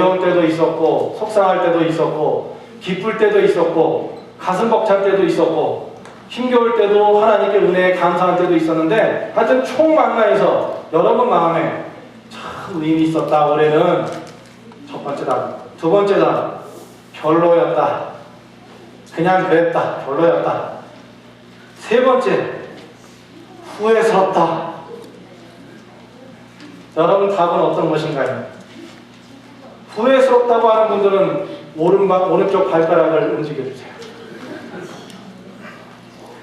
어려운 때도 있었고, 속상할 때도 있었고, 기쁠 때도 있었고, 가슴 벅찰 때도 있었고, 힘겨울 때도 하나님께 은혜에 감사할 때도 있었는데, 하여튼 총망라해서 여러분 마음에 참 의미 있었다. 올해는 첫 번째 단, 두 번째 단, 별로였다. 그냥 그랬다. 별로였다. 세 번째, 후회스럽다. 여러분 답은 어떤 것인가요? 후회스럽다고 하는 분들은 오른쪽 발가락을 움직여주세요.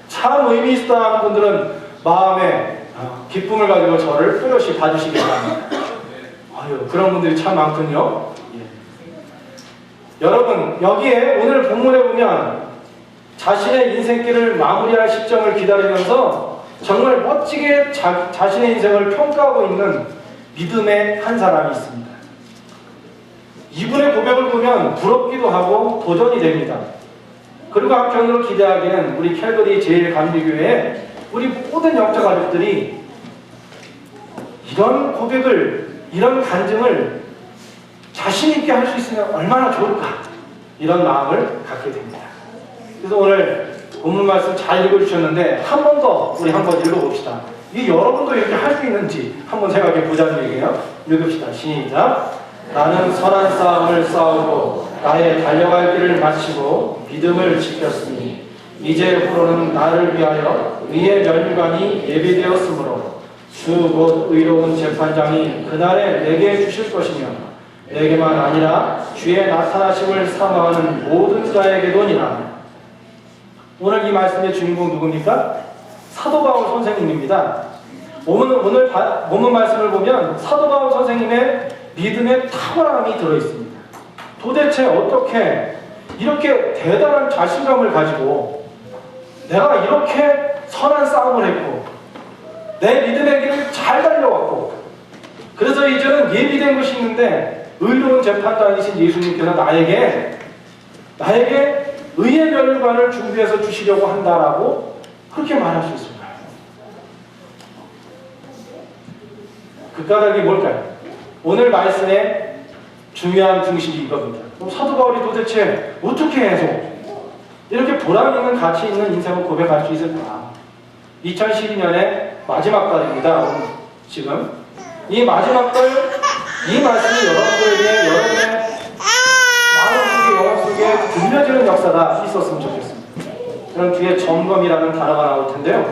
참 의미 있다 하는 분들은 마음에 기쁨을 가지고 저를 또렷이 봐주시기 바랍니다. 아유, 그런 분들이 참 많군요. 예. 여러분, 여기에 오늘 본문에 보면 자신의 인생길을 마무리할 시점을 기다리면서 정말 멋지게 자신의 인생을 평가하고 있는 믿음의 한 사람이 있습니다. 이분의 고백을 보면 부럽기도 하고 도전이 됩니다. 그리고 한편으로 기대하기는 우리 캘거리 제일감리교회의 우리 모든 영적 가족들이 이런 고백을, 이런 간증을 자신있게 할 수 있으면 얼마나 좋을까, 이런 마음을 갖게 됩니다. 그래서 오늘 본문 말씀 잘 읽어주셨는데 한 번 더 우리 한번 읽어봅시다. 이게 여러분도 이렇게 할 수 있는지 한번 생각해 보자는 얘기예요. 읽읍시다. 시작. 나는 선한 싸움을 싸우고 나의 달려갈 길을 마치고 믿음을 지켰으니 이제부로는 나를 위하여 의의 멸관이 예비되었으므로 주 곧 의로운 재판장이 그날에 내게 주실 것이며 내게만 아니라 주의 나타나심을 사모하는 모든 자에게도니라. 오늘 이 말씀의 주인공 누굽니까? 사도 바울 선생님입니다. 오늘 본문 말씀을 보면 사도 바울 선생님의 믿음의 탁월함이 들어있습니다. 도대체 어떻게 이렇게 대단한 자신감을 가지고 내가 이렇게 선한 싸움을 했고 내 믿음의 길을 잘 달려왔고 그래서 이제는 예비된 것이 있는데 의로운 재판장이신 예수님께서 나에게 의의 멸관을 준비해서 주시려고 한다라고 그렇게 말할 수 있을까요? 그 까닭이 뭘까요? 오늘 말씀의 중요한 중심이 이겁니다. 그럼 사도 바울이 도대체 어떻게 해서 이렇게 보람 있는 가치 있는 인생을 고백할 수 있을까? 2012년의 마지막 달입니다. 지금 이 마지막 달, 이 말씀이 여러분들에게 여러분의 마음속에 영혼 속에 들려지는 역사가 있었으면 좋겠습니다. 그럼 뒤에 점검이라는 단어가 나올 텐데요.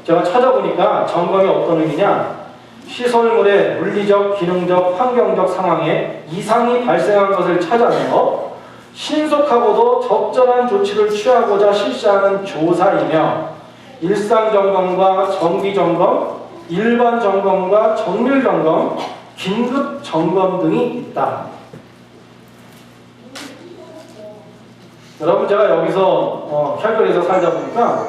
제가 찾아보니까 점검이 어떤 의미냐? 시설물의 물리적, 기능적, 환경적 상황에 이상이 발생한 것을 찾아내어 신속하고도 적절한 조치를 취하고자 실시하는 조사이며 일상점검과 정기점검, 일반 점검과 정밀 점검, 긴급 점검 등이 있다. 여러분, 제가 여기서 캘거리에서 살다 보니까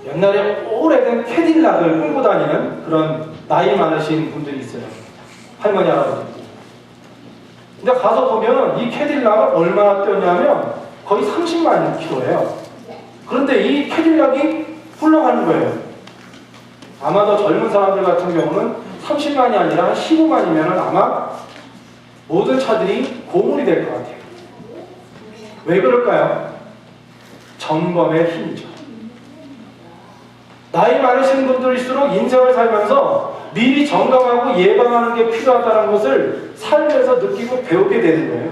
옛날에 오래된 캐딜락을 끌고 다니는 그런 나이 많으신 분들이 있어요. 할머니, 할아버지. 근데 가서 보면 이 캐딜락을 얼마나 뛰었냐면 거의 30만 킬로예요. 그런데 이 캐딜락이 훌렁하는 거예요. 아마도 젊은 사람들 같은 경우는 30만이 아니라 한 15만이면 아마 모든 차들이 고물이 될 것 같아요. 왜 그럴까요? 점검의 힘이죠. 나이 많으신 분들일수록 인생을 살면서 미리 점검하고 예방하는 게 필요하다는 것을 삶에서 느끼고 배우게 되는 거예요.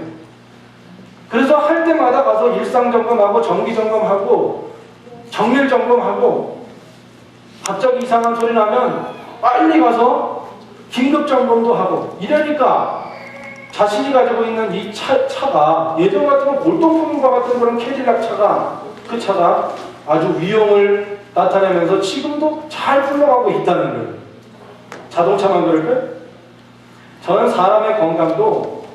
그래서 할 때마다 가서 일상점검하고 정기점검하고 정밀점검하고 갑자기 이상한 소리 나면 빨리 가서 긴급점검도 하고 이러니까 자신이 가지고 있는 이 차가 예전 같으면 골동품과 같은 그런 캐딜락 차가 그 차가 아주 위험을 나타내면서 지금도 잘 흘러가고 있다는 거예요. 자동차만 그럴까요? 저는 사람의 건강도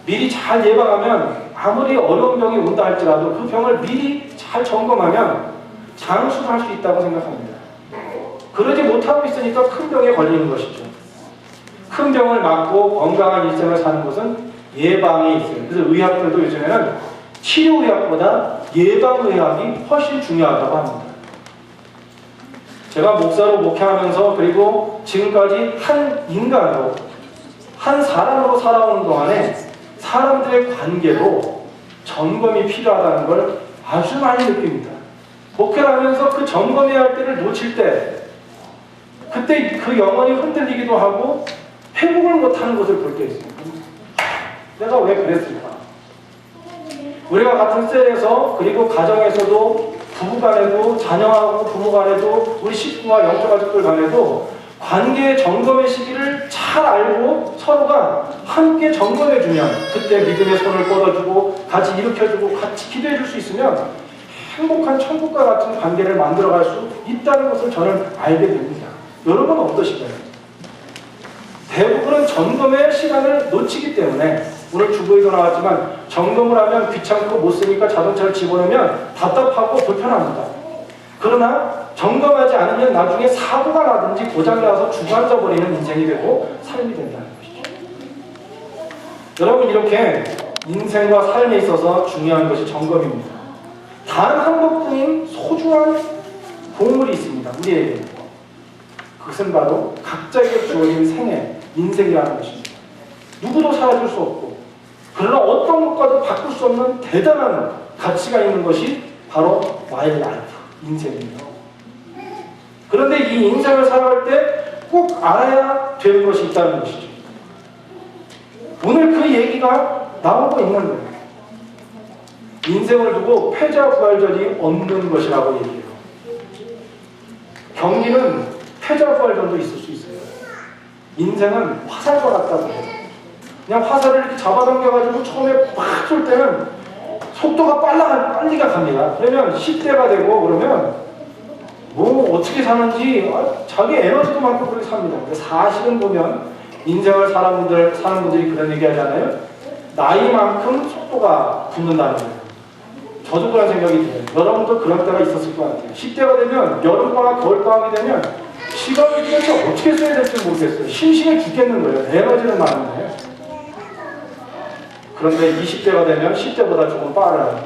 미리 잘 예방하면 아무리 어려운 병이 온다 할지라도 그 병을 미리 잘 점검하면 장수할 수 있다고 생각합니다. 그러지 못하고 있으니까 큰 병에 걸리는 것이죠. 큰 병을 막고 건강한 일생을 사는 것은 예방에 있어요. 그래서 의학들도 요즘에는 치료의학보다 예방의학이 훨씬 중요하다고 합니다. 제가 목사로 목회하면서 그리고 지금까지 한 인간으로 한 사람으로 살아오는 동안에 사람들의 관계도 점검이 필요하다는 걸 아주 많이 느낍니다. 목회를 하면서 그 점검해야 할 때를 놓칠 때 그때 그 영혼이 흔들리기도 하고 회복을 못하는 것을 볼 때 있습니다. 내가 왜 그랬을까? 우리가 같은 셀에서 그리고 가정에서도 부부간에도 자녀하고 부부간에도 우리 식구와 영적 가족들 간에도 관계의 점검의 시기를 잘 알고 서로가 함께 점검해주면 그때 믿음의 손을 뻗어주고 같이 일으켜주고 같이 기도해줄 수 있으면 행복한 천국과 같은 관계를 만들어갈 수 있다는 것을 저는 알게 됩니다. 여러분은 어떠신가요? 대부분은 점검의 시간을 놓치기 때문에 오늘 주보에도 나왔지만 점검을 하면 귀찮고 못 쓰니까 자동차를 집어넣으면 답답하고 불편합니다. 그러나 점검하지 않으면 나중에 사고가 나든지 고장나서 주저앉아 버리는 인생이 되고 삶이 된다는 것이죠. 여러분, 이렇게 인생과 삶에 있어서 중요한 것이 점검입니다. 단 한 번뿐인 소중한 보물이 있습니다. 우리에게. 그것은 바로 각자에게 주어진 생애, 인생이라는 것입니다. 누구도 사라질 수 없고 그러나 어떤 것과도 바꿀 수 없는 대단한 가치가 있는 것이 바로 나의 라이프, 인생입니다. 그런데 이 인생을 살아갈 때 꼭 알아야 되는 것이 있다는 것이죠. 오늘 그 얘기가 나오고 있는 거예요. 인생을 두고 패자 부활전이 없는 것이라고 얘기해요. 경기는 패자 부활전도 있을 수 있어요. 인생은 화살과 같다고 해요. 그냥 화살을 이렇게 잡아당겨가지고 처음에 막 쏠 때는 속도가 빨리가 갑니다. 그러면 10대가 되고 그러면 뭐 어떻게 사는지 자기 에너지도 많고 그렇게 삽니다. 근데 사실은 보면 인생을 사는 분들이 그런 얘기 하잖아요. 나이만큼 속도가 붙는다는 거예요. 저도 그런 생각이 들어요. 여러분도 그런 때가 있었을 것 같아요. 10대가 되면 여름방학, 겨울방학이 되면 시간을 도대체 어떻게 써야 될지 모르겠어요. 심심해 죽겠는 거예요. 에너지는 많은데. 그런데 20대가 되면 10대보다 조금 빨라요.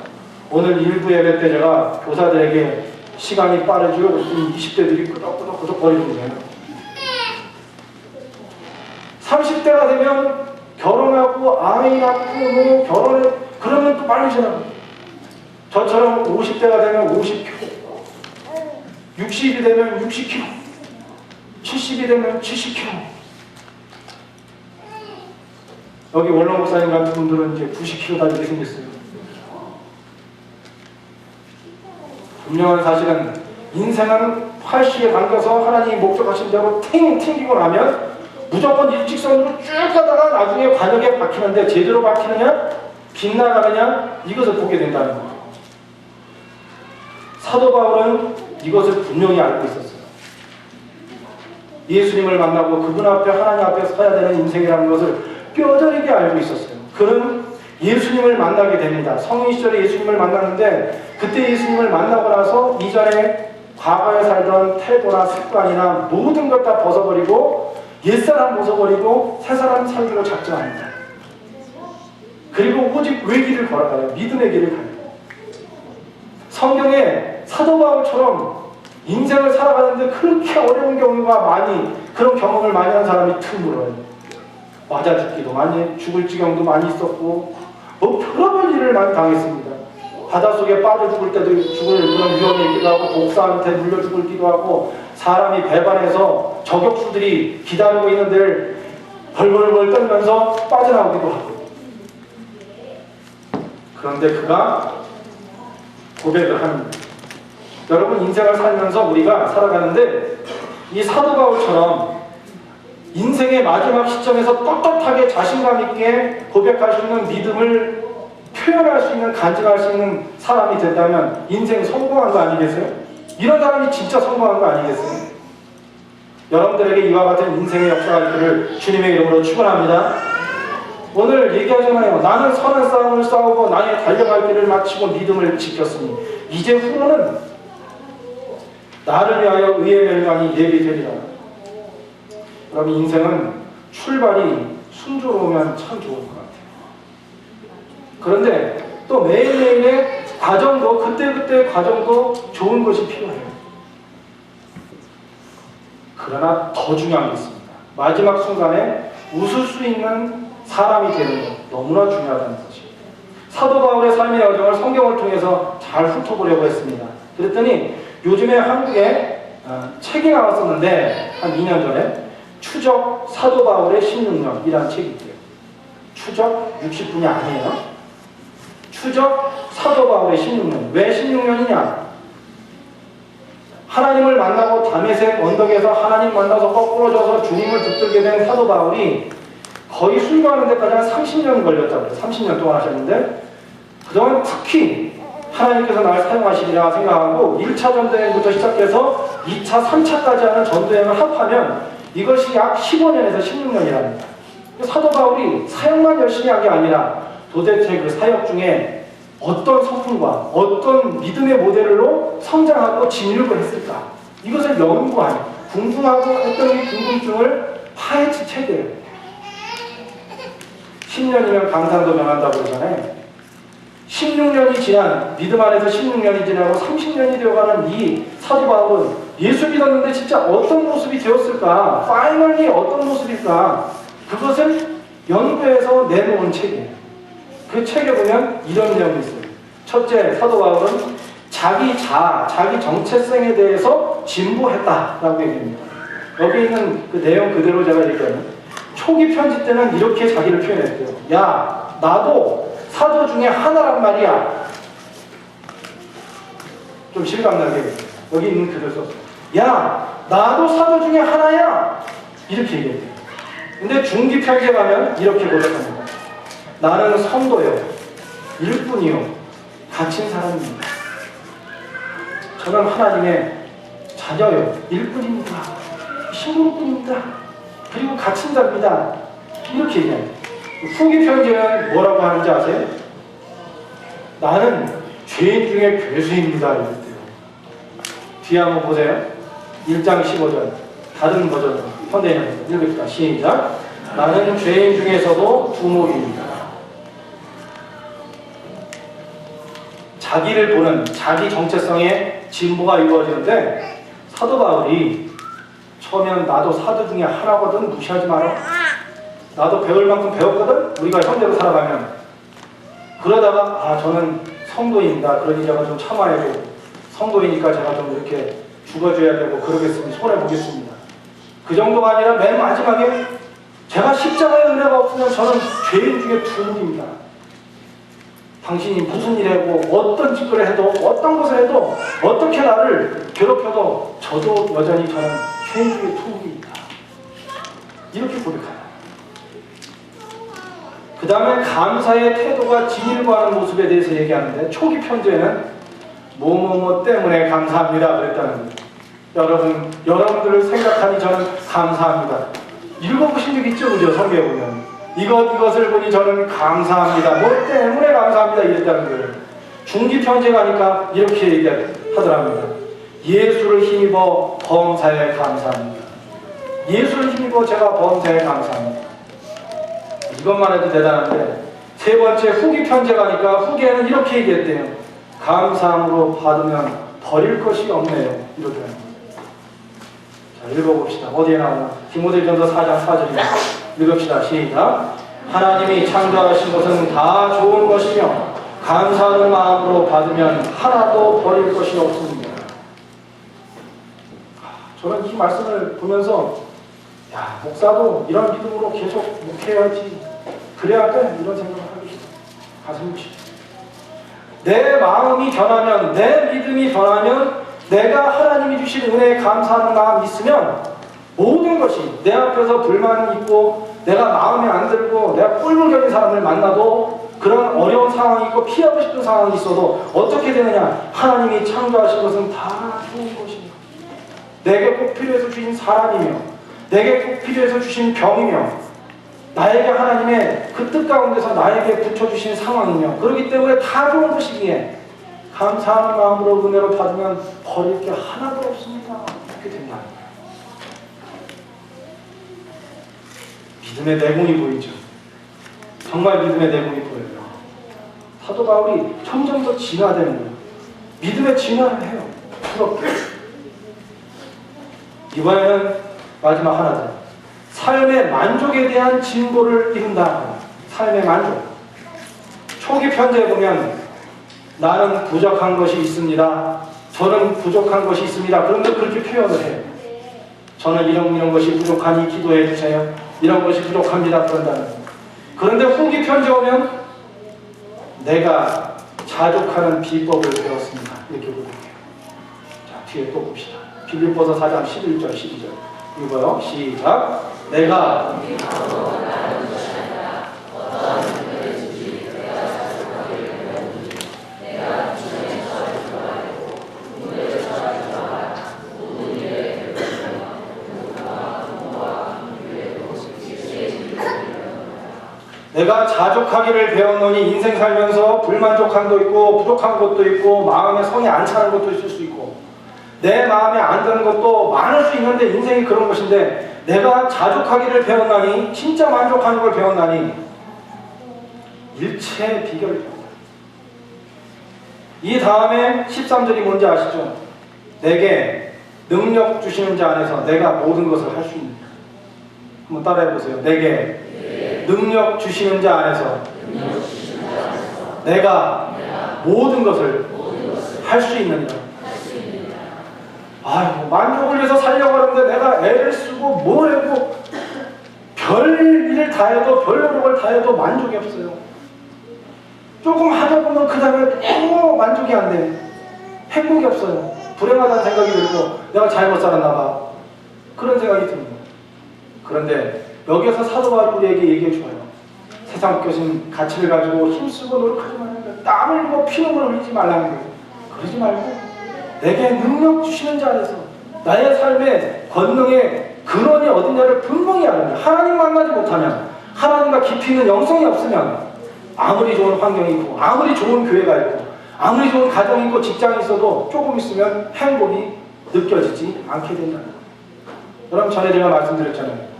오늘 일부 예배 때 제가 교사들에게 시간이 빠르죠. 20대들이 끄덕끄덕 거리는데요. 30대가 되면 결혼하고 아이 낳고 결혼해 그러면 또 빨리 지나가요. 저처럼 50대가 되면 50km, 60이 되면 60km, 70이 되면 70km. 여기 원로 목사님 같은 분들은 이제 90km 달리게 생겼어요. 분명한 사실은 인생은 활시에 당겨서 하나님이 목적하신 대로 튕기고 나면 무조건 일직선으로 쭉 가다가 나중에 관역에 박히는데 제대로 박히느냐 빗나가느냐 이것을 보게 된다는 거예요. 사도 바울은 이것을 분명히 알고 있었어요. 예수님을 만나고 그분 앞에 하나님 앞에 서야 되는 인생이라는 것을 뼈저리게 알고 있었어요. 그는 예수님을 만나게 됩니다. 성인 시절에 예수님을 만났는데 그때 예수님을 만나고 나서 이전에 과거에 살던 태도나 습관이나 모든 것 다 벗어버리고 옛사람 벗어버리고 새사람 살기로 작정합니다. 그리고 오직 왜 길을 걸어가요? 믿음의 길을 가요. 성경에 사도 바울처럼 인생을 살아가는데 그렇게 어려운 경우가 많이 그런 경험을 많이 한 사람이 드물어요. 맞아 죽기도 많이 죽을 지경도 많이 있었고 뭐 별의별 일을 많이 당했습니다. 바닷속에 빠져 죽을 때도 죽을 그런 위험이 있기도 하고 복사한테 물려 죽을기도 하고 사람이 배반해서 저격수들이 기다리고 있는 데를 벌벌벌 떨면서 빠져나오기도 하고 그런데 그가 고백을 합니다. 여러분 인생을 살면서 우리가 살아가는데 이 사도 바울처럼 인생의 마지막 시점에서 떳떳하게 자신감 있게 고백할 수 있는 믿음을 표현할 수 있는 간증할 수 있는 사람이 된다면 인생 성공한 거 아니겠어요? 이런 사람이 진짜 성공한 거 아니겠어요? 여러분들에게 이와 같은 인생의 역사가 있기를 주님의 이름으로 축원합니다. 오늘 얘기하잖아요. 나는 선한 싸움을 싸우고 나의 달려갈 길을 마치고 믿음을 지켰으니 이제 후로는 나를 위하여 의의 멸망이 예비되리라. 여러분 인생은 출발이 순조로우면 참 좋을 것 같아요. 그런데 또 매일매일의 과정도 그때그때의 과정도 좋은 것이 필요해요. 그러나 더 중요한 게 있습니다. 마지막 순간에 웃을 수 있는 사람이 되는 것. 너무나 중요하다는 거지. 사도 바울의 삶의 여정을 성경을 통해서 잘 훑어보려고 했습니다. 그랬더니 요즘에 한국에 책이 나왔었는데 한 2년 전에 추적 사도 바울의 16년이라는 책이 있대요. 추적 60분이 아니에요. 추적 사도 바울의 16년. 왜 16년이냐? 하나님을 만나고 다메섹 언덕에서 하나님 만나서 거꾸로져서 주님을 붙들게 된 사도 바울이 거의 순교하는 데까지 한 30년 걸렸다고 해요. 30년 동안 하셨는데 그동안 특히 하나님께서 나를 사용하시리라 생각하고 1차 전도여행부터 시작해서 2차, 3차까지 하는 전도여행을 합하면 이것이 약 15년에서 16년이랍니다. 사도 바울이 사역만 열심히 한 게 아니라 도대체 그 사역 중에 어떤 성품과 어떤 믿음의 모델로 성장하고 진일을 했을까? 이것을 연구하는, 궁금하고 했던 이 궁금증을 파헤친 책이에요. 10년이면 강산도 변한다고 그러잖아요. 16년이 지난, 믿음 안에서 16년이 지나고 30년이 되어가는 이 사도 바울은 예수 믿었는데 진짜 어떤 모습이 되었을까? 파이널리 어떤 모습일까? 그것을 연구해서 내놓은 책이에요. 그 책에 보면 이런 내용이 있어요. 첫째, 사도 바울은 자기 정체성에 대해서 진보했다라고 얘기합니다. 여기 있는 그 내용 그대로 제가 얘기하면 초기 편지 때는 이렇게 자기를 표현했대요. 야, 나도 사도 중에 하나란 말이야. 좀 실감나게 여기 있는 그대로 썼어요. 야, 나도 사도 중에 하나야. 이렇게 얘기해요. 근데 중기 편지에 가면 이렇게 고백합니다. 나는 성도요, 일꾼이요, 갇힌 사람입니다. 저는 하나님의 자녀요, 일꾼입니다. 신부꾼입니다. 그리고 갇힌 자입니다. 이렇게 얘기합니다. 후기 편지는 뭐라고 하는지 아세요? 나는 죄인 중에 괴수입니다. 이랬대요. 뒤에 한번 보세요. 1장 15절 다른 버전 현대인은 읽읍시다. 시작. 나는 죄인 중에서도 두목입니다. 자기를 보는 자기 정체성의 진보가 이루어지는데 사도 바울이 처음에는 나도 사도 중에 하나거든 무시하지 마라. 나도 배울 만큼 배웠거든. 우리가 현대로 살아가면 그러다가 저는 성도입니다. 그러니 제가 좀 참아야 되고 성도이니까 제가 좀 이렇게 죽어줘야 되고 그러겠습니다. 손해보겠습니다. 그 정도가 아니라 맨 마지막에 제가 십자가의 은혜가 없으면 저는 죄인 중에 두목입니다. 당신이 무슨 일 하고 어떤 짓을 해도 어떤 것을 해도 어떻게 나를 괴롭혀도 저도 여전히 저는 죄인 중에 두목입니다. 이렇게 고백합니다. 그 다음에 감사의 태도가 진일보하는 모습에 대해서 얘기하는데 초기 편지에는 뭐뭐뭐 때문에 감사합니다 그랬다는 거예요. 여러분들을 생각하니 저는 감사합니다. 읽어보신 적 있죠? 그죠? 성경에 보면 이것을 보니 저는 감사합니다. 뭐 때문에 감사합니다 이랬다는 거예요. 중기 편지에 가니까 이렇게 얘기하더랍니다. 예수를 힘입어 범사에 감사합니다. 예수를 힘입어 제가 범사에 감사합니다. 이것만 해도 대단한데 세 번째 후기 편지에 가니까 후기에는 이렇게 얘기했대요. 감사함으로 받으면 버릴 것이 없네요. 이러더라고요. 자, 읽어봅시다. 어디에 나오나? 디모데전서 4장 4절입니다. 읽읍시다. 시작. 하나님이 창조하신 것은 다 좋은 것이며 감사하는 마음으로 받으면 하나도 버릴 것이 없습니다. 저는 이 말씀을 보면서 야, 목사도 이런 믿음으로 계속 목회해야지. 그래야 돼. 이런 생각을 하게 돼요. 가슴이 치. 내 마음이 변하면, 내 믿음이 변하면, 내가 하나님이 주신 은혜에 감사하는 마음이 있으면 모든 것이 내 앞에서 불만이 있고 내가 마음에 안 들고 내가 꿀물겨진 사람을 만나도 그런 어려운 상황이 있고 피하고 싶은 상황이 있어도 어떻게 되느냐? 하나님이 창조하신 것은 다 좋은 것이며 내게 꼭 필요해서 주신 사람이며 내게 꼭 필요해서 주신 병이며 나에게 하나님의 그 뜻 가운데서 나에게 붙여주신 상황이며 그렇기 때문에 다 좋은 것이기에 감사하는 마음으로 은혜로 받으면 버릴 게 하나도 없습니다. 이렇게 된다. 믿음의 내공이 보이죠. 정말 믿음의 내공이 보여요. 사도 바울이 점점 더 진화되는 거예요. 믿음의 진화를 해요. 부럽게. 이번에는 마지막 하나 더. 삶의 만족에 대한 진보를 이룬다. 삶의 만족. 초기 편지에 보면 나는 부족한 것이 있습니다. 저는 부족한 것이 있습니다. 그런데 그렇게 표현을 해요. 저는 이런 것이 부족하니 기도해 주세요. 이런 것이 부족합니다. 그런다는. 그런데 후기 편지 오면 내가 자족하는 비법을 배웠습니다. 이렇게 고백해요. 자, 뒤에 또 봅시다. 빌립보서 4장 11절 12절 읽어요. 시작. 내가 내가 자족하기를 배웠노니 인생 살면서 불만족한 것도 있고 부족한 것도 있고 마음에 성이 안 차는 것도 있을 수 있고 내 마음에 안 드는 것도 많을 수 있는데 인생이 그런 것인데 내가 자족하기를 배웠나니 진짜 만족하는 걸 배웠나니 일체의 비결을 배웠다. 이 다음에 13절이 뭔지 아시죠? 내게 능력 주시는 자 안에서 내가 모든 것을 할 수 있는 자. 한번 따라해 보세요. 내게 능력 주시는 자 안에서 내가 모든 것을 할 수 있는 자. 아이고, 만족을 위해서 살려고 하는데 내가 애를 쓰고 뭘 해도 별일을 다 해도 별 노력을 다 해도 만족이 없어요. 조금 하다 보면 그 다음에 또 만족이 안 돼. 행복이 없어요. 불행하다는 생각이 들고 내가 잘못 살았나 봐. 그런 생각이 듭니다. 그런데 여기서 사도 바울이 우리에게 얘기해 줘요. 세상 것인 가치를 가지고 힘쓰고 노력하지 말라는 거예요. 땀을 흘리고 피눈물을 흘리지 말라는 거예요. 그러지 말고 내게 능력 주시는 자 안에서 나의 삶의 권능의 근원이 어디냐를 분명히 아는 거예요. 하나님 만나지 못하면 하나님과 깊이 있는 영성이 없으면 아무리 좋은 환경이 있고 아무리 좋은 교회가 있고 아무리 좋은 가정이 있고 직장이 있어도 조금 있으면 행복이 느껴지지 않게 된다는 거예요. 여러분 전에 제가 말씀드렸잖아요.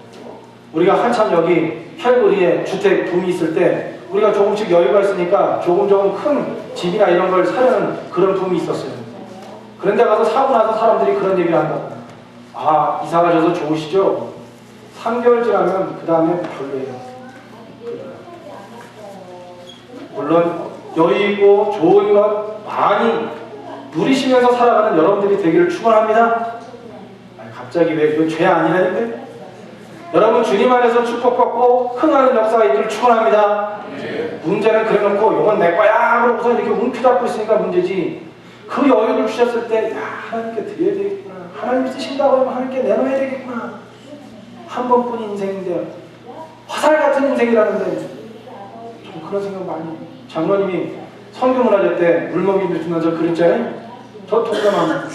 우리가 한참 여기 헬거리에 주택 붐이 있을 때 우리가 조금씩 여유가 있으니까 조금 큰 집이나 이런 걸 사려는 그런 붐이 있었어요. 그런데 가서 사고 나서 사람들이 그런 얘기를 한다고. 아, 이사 가셔서 좋으시죠? 3개월 지나면 그 다음에 별로예요. 물론 여유있고 좋은 것 많이 누리시면서 살아가는 여러분들이 되기를 축원합니다. 갑자기 왜 이건 죄 아니라는데? 여러분 주님 안에서 축복받고 흥하는 역사가 있기를 축원합니다. 문제는 그래놓고 이건 내 거야 그러고서 이렇게 움켜잡고 있으니까 문제지. 그 여유를 주셨을 때, 야, 하나님께 드려야 되겠구나. 하나님 쓰신다고 하면 하나님께 내놓아야 되겠구나. 한 번뿐인 인생인데, 화살 같은 인생이라는데, 좀 그런 생각 많이 해요. 장로님이 성교문화제 때 물먹이를 주면서 그랬잖아요. 저 동감합니다.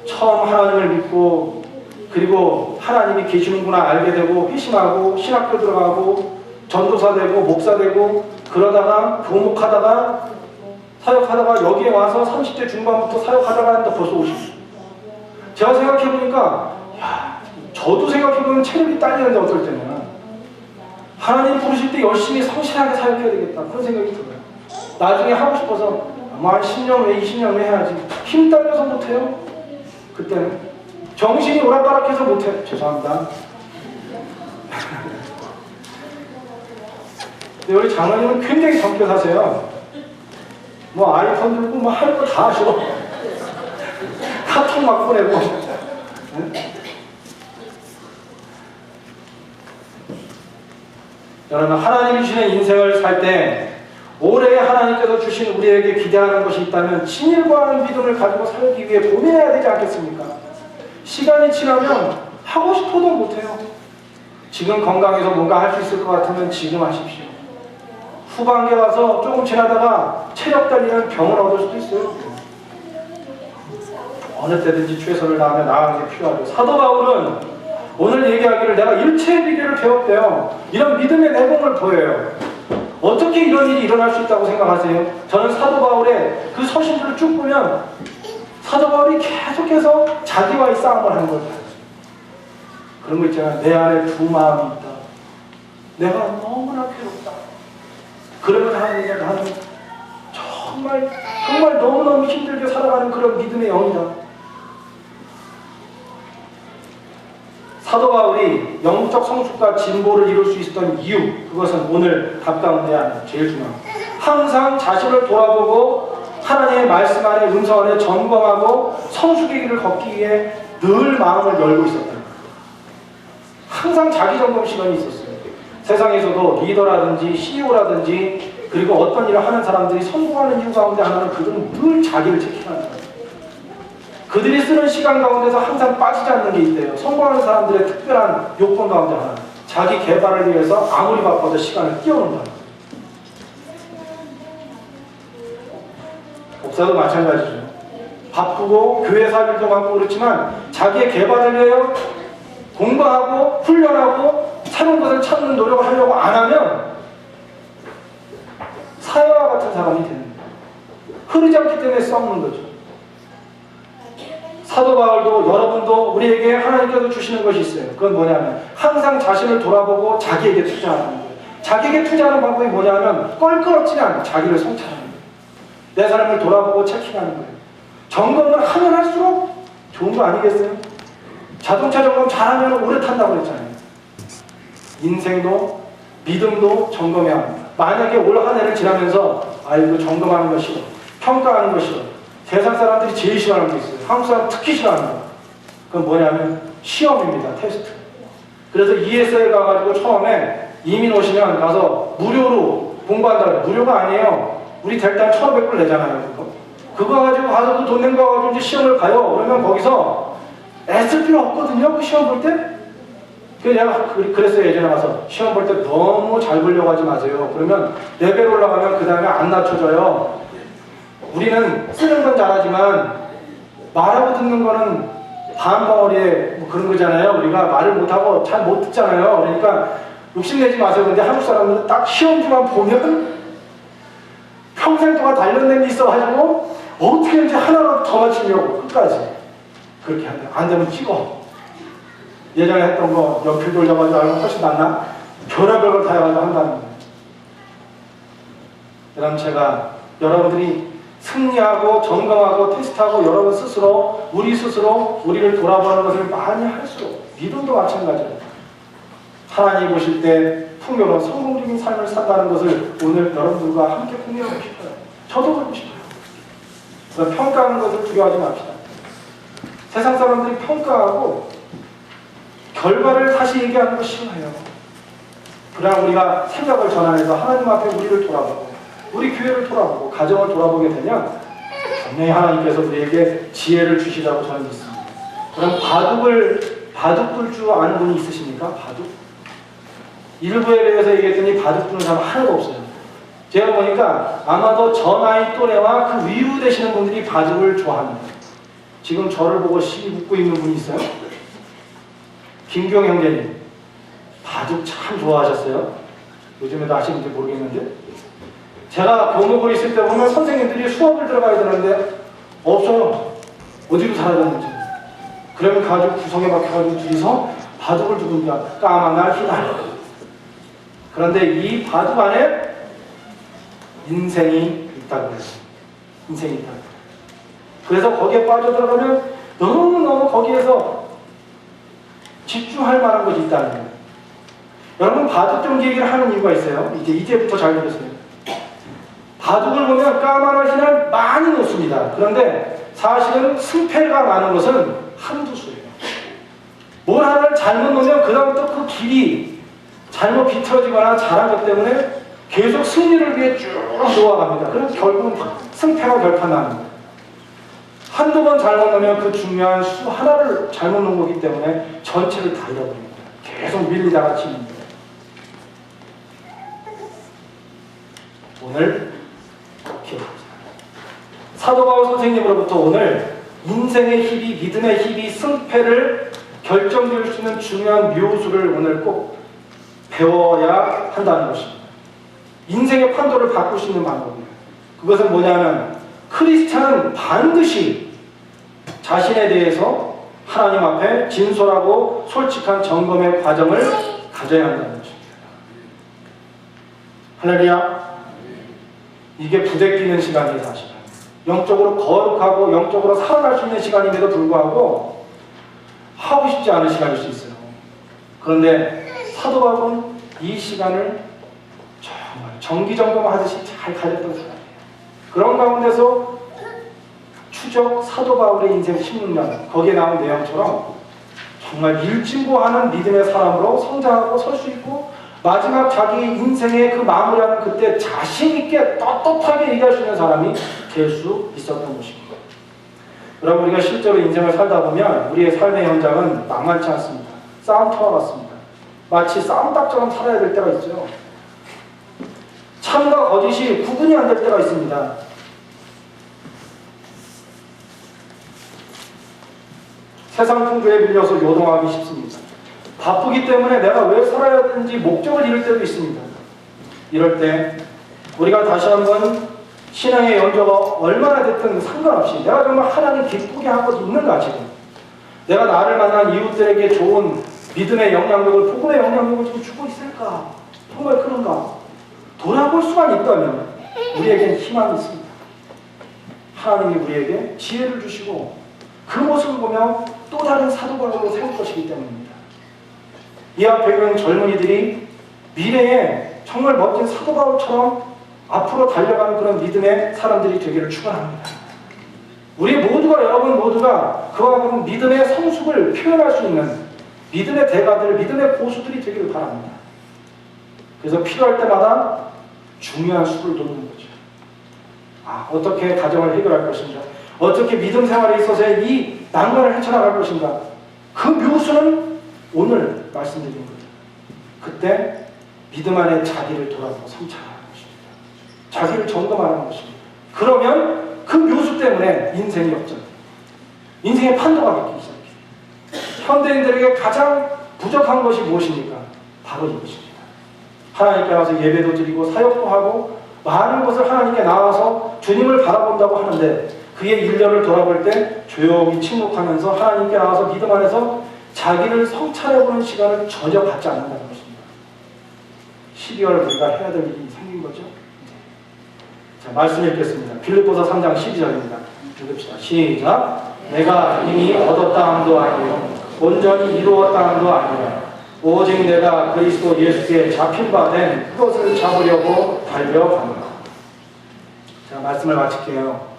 처음 하나님을 믿고, 그리고 하나님이 계시는구나 알게 되고, 회심하고, 신학교 들어가고, 전도사 되고, 목사 되고, 그러다가, 교목하다가, 사역하다가 여기에 와서 30대 중반부터 사역하다가 하는데 벌써 50. 제가 생각해보니까 야, 저도 생각해보면 체력이 딸리는데 어떨 때는 하나님 부르실 때 열심히 성실하게 사역해야 되겠다 그런 생각이 들어요. 나중에 하고 싶어서 뭐 한 10년 후에 20년 후에 해야지. 힘 딸려서 못해요. 그때는 정신이 오락가락해서 못해요. 죄송합니다. 근데 우리 장로님은 굉장히 젊게 사세요. 뭐 아이폰 들고 뭐 할 거 다 하셔. 카톡 막 보내고. 여러분 하나님이 주시는 인생을 살 때 올해 하나님께서 주신 우리에게 기대하는 것이 있다면 진일과 하는 믿음을 가지고 살기 위해 고민해야 되지 않겠습니까? 시간이 지나면 하고 싶어도 못해요. 지금 건강해서 뭔가 할 수 있을 것 같으면 지금 하십시오. 후반기에 와서 조금 지나다가 체력 달리는 병을 얻을 수도 있어요. 어느 때든지 최선을 다하며 나아가는 게 필요하죠. 사도 바울은 오늘 얘기하기를 내가 일체의 비결을 배웠대요. 이런 믿음의 내공을 보여요. 어떻게 이런 일이 일어날 수 있다고 생각하세요? 저는 사도 바울의 그 서신들을 쭉 보면 사도 바울이 계속해서 자기와의 싸움을 하는 걸 봐요. 그런 거 있잖아요. 내 안에 두 마음이 있다. 내가 너무나 괴롭다. 그러면 하나님 정말 너무너무 힘들게 살아가는 그런 믿음의 영이다. 사도 바울이 영적 성숙과 진보를 이룰 수 있었던 이유, 그것은 오늘 답 가운데 제일 중요합니다. 항상 자신을 돌아보고 하나님의 말씀 안에 음성 안에 점검하고 성숙의 길을 걷기 위해 늘 마음을 열고 있었다. 항상 자기 점검 시간이 있었어요. 세상에서도 리더라든지 CEO라든지 그리고 어떤 일을 하는 사람들이 성공하는 이유 가운데 하나는 그들은 늘 자기를 체크하는 거예요. 그들이 쓰는 시간 가운데서 항상 빠지지 않는 게 있대요. 성공하는 사람들의 특별한 요건 가운데 하나, 자기 개발을 위해서 아무리 바빠도 시간을 끼워놓는다. 목사도 마찬가지죠. 바쁘고 교회 사일도 많고 그렇지만 자기의 개발을 위하여 공부하고 훈련하고 새로운 것을 찾는 노력을 하려고 안 하면 사회와 같은 사람이 되는 거예요. 흐르지 않기 때문에 썩는 거죠. 사도 바울도 여러분도 우리에게 하나님께서 주시는 것이 있어요. 그건 뭐냐면 항상 자신을 돌아보고 자기에게 투자하는 거예요. 자기에게 투자하는 방법이 뭐냐면 껄끄럽지 않은 자기를 성찰하는 거예요. 내 삶을 돌아보고 체킹하는 거예요. 점검을 하면 할수록 좋은 거 아니겠어요? 자동차 점검 잘하면 오래 탄다고 그랬잖아요. 인생도 믿음도 점검해야 합니다. 만약에 올 한 해를 지나면서 이거 점검하는 거 싫어, 평가하는 거 싫어, 세상 사람들이 제일 싫어하는 게 있어요. 한국 사람 특히 싫어하는 거. 그건 뭐냐면 시험입니다. 테스트. 그래서 ESL 가가지고 처음에 이민 오시면 가서 무료로 공부한다고. 무료가 아니에요. 우리 대략 1,500불 내잖아요. 그거 가지고 가서도 돈 낸 거 가지고 이제 시험을 가요. 그러면 거기서 애쓸 필요 없거든요. 그 시험 볼 때. 그래서 내가 그랬어요. 예전에 가서 시험 볼 때 너무 잘 보려고 하지 마세요. 그러면 레벨 올라가면 그 다음에 안 낮춰져요. 우리는 쓰는 건 잘하지만 말하고 듣는 거는 반벙어리에 뭐 그런 거잖아요. 우리가 말을 못하고 잘 못 듣잖아요. 그러니까 욕심내지 마세요. 근데 한국 사람들은 딱 시험지만 보면 평생 동안 단련된 게 있어가지고 어떻게든지 하나라도 더 맞추려고 끝까지 그렇게 한다. 안 되면 찍어. 예전에 했던 거 연필 돌려가지고 하면 훨씬 낫나? 별의별 걸 다 해가지고 한다는 거예요. 그럼 제가 여러분들이 승리하고 점검하고 테스트하고 여러분 스스로 우리 스스로 우리를 돌아보는 것을 많이 할수록 믿음도 마찬가지예요. 하나님 보실 때 풍요로운 성공적인 삶을 산다는 것을 오늘 여러분들과 함께 공유하고 싶어요. 저도 그러고 싶어요. 그럼 평가하는 것을 두려워하지 맙시다. 세상 사람들이 평가하고 결과를 다시 얘기하는 거 싫어해요. 그러나 우리가 생각을 전환해서 하나님 앞에 우리를 돌아보고 우리 교회를 돌아보고 가정을 돌아보게 되면 분명히 하나님께서 우리에게 지혜를 주시라고 저는 믿습니다. 그럼 바둑 둘 줄 아는 분이 있으십니까? 바둑? 일부에 대해서 얘기했더니 바둑 두는 사람 하나도 없어요. 제가 보니까 아마도 저 나이 또래와 그 위로 되시는 분들이 바둑을 좋아합니다. 지금 저를 보고 시비 웃고 있는 분이 있어요. 김경 형제님, 바둑 참 좋아하셨어요. 요즘에도 아시는지 모르겠는데 제가 교목을 있을 때 보면 선생님들이 수업을 들어가야 되는데 없어요. 어디로 사라졌는지. 그러면 가지고 구석에 박혀가지고 둘이서 바둑을 두는다. 까만 날 휘날. 그런데 이 바둑 안에 인생이 있다고 해요. 인생이 있다고. 그래서 거기에 빠져들어가면 너무너무 거기에서 집중할 만한 것이 있다는 거예요. 여러분 바둑 경기 얘기를 하는 이유가 있어요. 이제부터 잘 들으세요. 바둑을 보면 까만 휘날 많이 놓습니다. 그런데 사실은 승패가 많은 것은 한두 수예요. 뭘 하나를 잘못 놓으면 그 다음부터 그 길이 잘못 비틀어지거나 잘한 것 때문에 계속 승리를 위해 쭉 놓아갑니다. 그래서 결국은 승패가 결판나는 거예요. 한두 번 잘못 놓으면 그 중요한 수 하나를 잘못 놓은 거기 때문에 전체를 다 잃어버립니다. 계속 밀리다가 지는 거예요. 오늘 기억합시다. 사도 바울 선생님으로부터 오늘 인생의 힘이, 믿음의 힘이 승패를 결정지을 수 있는 중요한 묘수를 오늘 꼭 배워야 한다는 것입니다. 인생의 판도를 바꿀 수 있는 방법이에요. 그것은 뭐냐면 크리스찬은 반드시 자신에 대해서 하나님 앞에 진솔하고 솔직한 점검의 과정을 가져야 한다는 것입니다. 할렐루야. 이게 부대끼는 시간이 사실 영적으로 거룩하고 영적으로 살아갈 수 있는 시간임에도 불구하고 하고 싶지 않은 시간일 수 있어요. 그런데 사도 바울은 이 시간을 정말 정기점검하듯이 잘 가졌던 사람이에요. 그런 가운데서 추적 사도 바울의 인생 16년 거기에 나온 내용처럼 정말 일진고하는 믿음의 사람으로 성장하고 설 수 있고 마지막 자기 인생의 그 마무리하는 그때 자신있게 떳떳하게 얘기할 수 있는 사람이 될 수 있었던 것입니다. 여러분, 우리가 실제로 인생을 살다 보면 우리의 삶의 현장은 만만치 않습니다. 싸움터와 같습니다. 마치 싸움닭처럼 살아야 될 때가 있어요. 참과 거짓이 구분이 안 될 때가 있습니다. 세상 풍조에 밀려서 요동하기 쉽습니다. 바쁘기 때문에 내가 왜 살아야 되는지 목적을 잃을 때도 있습니다. 이럴 때 우리가 다시 한번 신앙의 연조가 얼마나 됐든 상관없이 내가 정말 하나님 기쁘게 한 것 있는가 지금, 내가 나를 만난 이웃들에게 좋은 믿음의 영향력을, 복음의 영향력을 지금 주고 있을까, 정말 그런가 돌아볼 수만 있다면 우리에겐 희망이 있습니다. 하나님이 우리에게 지혜를 주시고 그 모습을 보며 또 다른 사도 바울로 세울 것이기 때문입니다. 이 앞에 있는 젊은이들이 미래에 정말 멋진 사도 바울처럼 앞으로 달려가는 그런 믿음의 사람들이 되기를 축원합니다. 우리 모두가, 여러분 모두가 그와 같은 믿음의 성숙을 표현할 수 있는 믿음의 대가들, 믿음의 고수들이 되기를 바랍니다. 그래서 필요할 때마다 중요한 수를 돕는 거죠. 어떻게 가정을 해결할 것인가, 어떻게 믿음 생활에 있어서의 이 난관을 헤쳐나갈 것인가, 그 묘수는 오늘 말씀드린 거죠. 그때 믿음 안에 자기를 돌아보고 성찰하는 것입니다. 자기를 점검하는 것입니다. 그러면 그 묘수 때문에 인생이 역전, 인생의 판도가 바뀌기 시작해요. 현대인들에게 가장 부족한 것이 무엇입니까? 바로 이것입니다. 하나님께 와서 예배도 드리고 사역도 하고 많은 것을 하나님께 나와서 주님을 바라본다고 하는데 그의 일년을 돌아볼 때 조용히 침묵하면서 하나님께 나와서 믿음 안에서 자기를 성찰해보는 시간을 전혀 갖지 않는다는 것입니다. 12월 우리가 해야 될 일이 생긴 거죠. 자, 말씀 읽겠습니다. 빌립보서 3장 12절입니다. 읽읍시다. 시작. 내가 이미 얻었다 함도 아니요 온전히 이루었다 함도 아니라 오직 내가 그리스도 예수께 잡힌 바 된 그것을 잡으려고 달려갑니다. 자, 말씀을 마칠게요.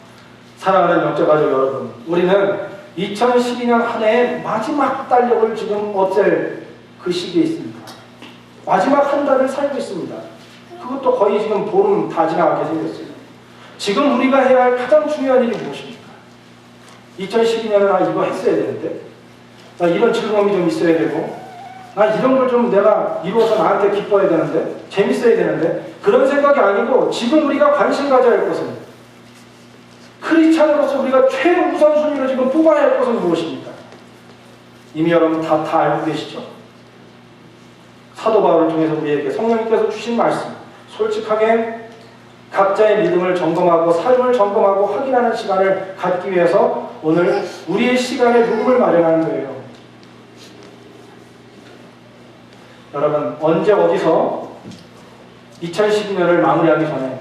사랑하는 영적가족 여러분, 우리는 2012년 한 해의 마지막 달력을 지금 없앨 그 시기에 있습니다. 마지막 한 달을 살고 있습니다. 그것도 거의 지금 보름 다 지나가게 생겼어요. 지금 우리가 해야 할 가장 중요한 일이 무엇입니까? 2012년에 나 이거 했어야 되는데, 나 이런 즐거움이 좀 있어야 되고, 나 이런 걸 좀 내가 이루어서 나한테 기뻐야 되는데, 재밌어야 되는데, 그런 생각이 아니고 지금 우리가 관심 가져야 할 것은, 크리스찬으로서 우리가 최우선순위로 지금 뽑아야 할 것은 무엇입니까? 이미 여러분 다 알고 계시죠? 사도 바울을 통해서 우리에게 성령님께서 주신 말씀, 솔직하게 각자의 믿음을 점검하고 삶을 점검하고 확인하는 시간을 갖기 위해서 오늘 우리의 시간에 녹음을 마련하는 거예요. 여러분, 언제 어디서 2012년을 마무리하기 전에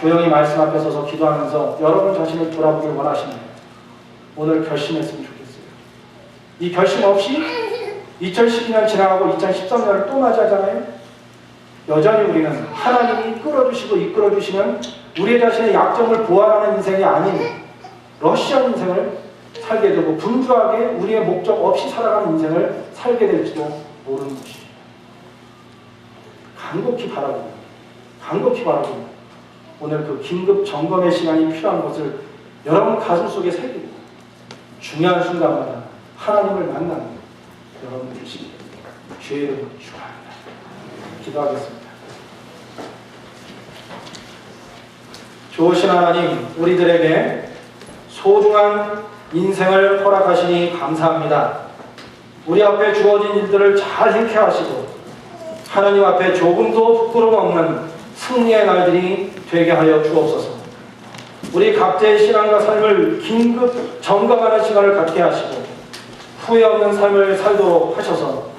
조용히 말씀 앞에 서서 기도하면서 여러분 자신을 돌아보길 원하시나요? 오늘 결심했으면 좋겠어요. 이 결심 없이 2012년 지나가고 2013년을 또 맞이하잖아요. 여전히 우리는 하나님이 끌어주시고 이끌어주시는 우리 자신의 약점을 보완하는 인생이 아닌 러시안 인생을 살게 되고 분주하게 우리의 목적 없이 살아가는 인생을 살게 될지도 모르는 것입니다. 간곡히 바라봅니다. 오늘 그 긴급 점검의 시간이 필요한 것을 여러분 가슴 속에 새기고 중요한 순간마다 하나님을 만나는 여러분 되시길 주의 이름으로 축원합니다. 기도하겠습니다. 좋으신 하나님, 우리들에게 소중한 인생을 허락하시니 감사합니다. 우리 앞에 주어진 일들을 잘 행케하시고 하나님 앞에 조금도 부끄러움 없는 승리의 날들이 되게 하여 주옵소서. 우리 각자의 신앙과 삶을 긴급 점검하는 시간을 갖게 하시고 후회 없는 삶을 살도록 하셔서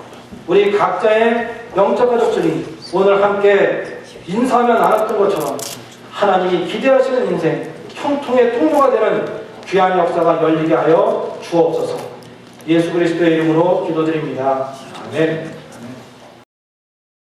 우리 각자의 영적 가족들이 오늘 함께 인사하며 나눴던 것처럼 하나님이 기대하시는 인생, 형통의 통로가 되는 귀한 역사가 열리게 하여 주옵소서. 예수 그리스도의 이름으로 기도드립니다. 아멘.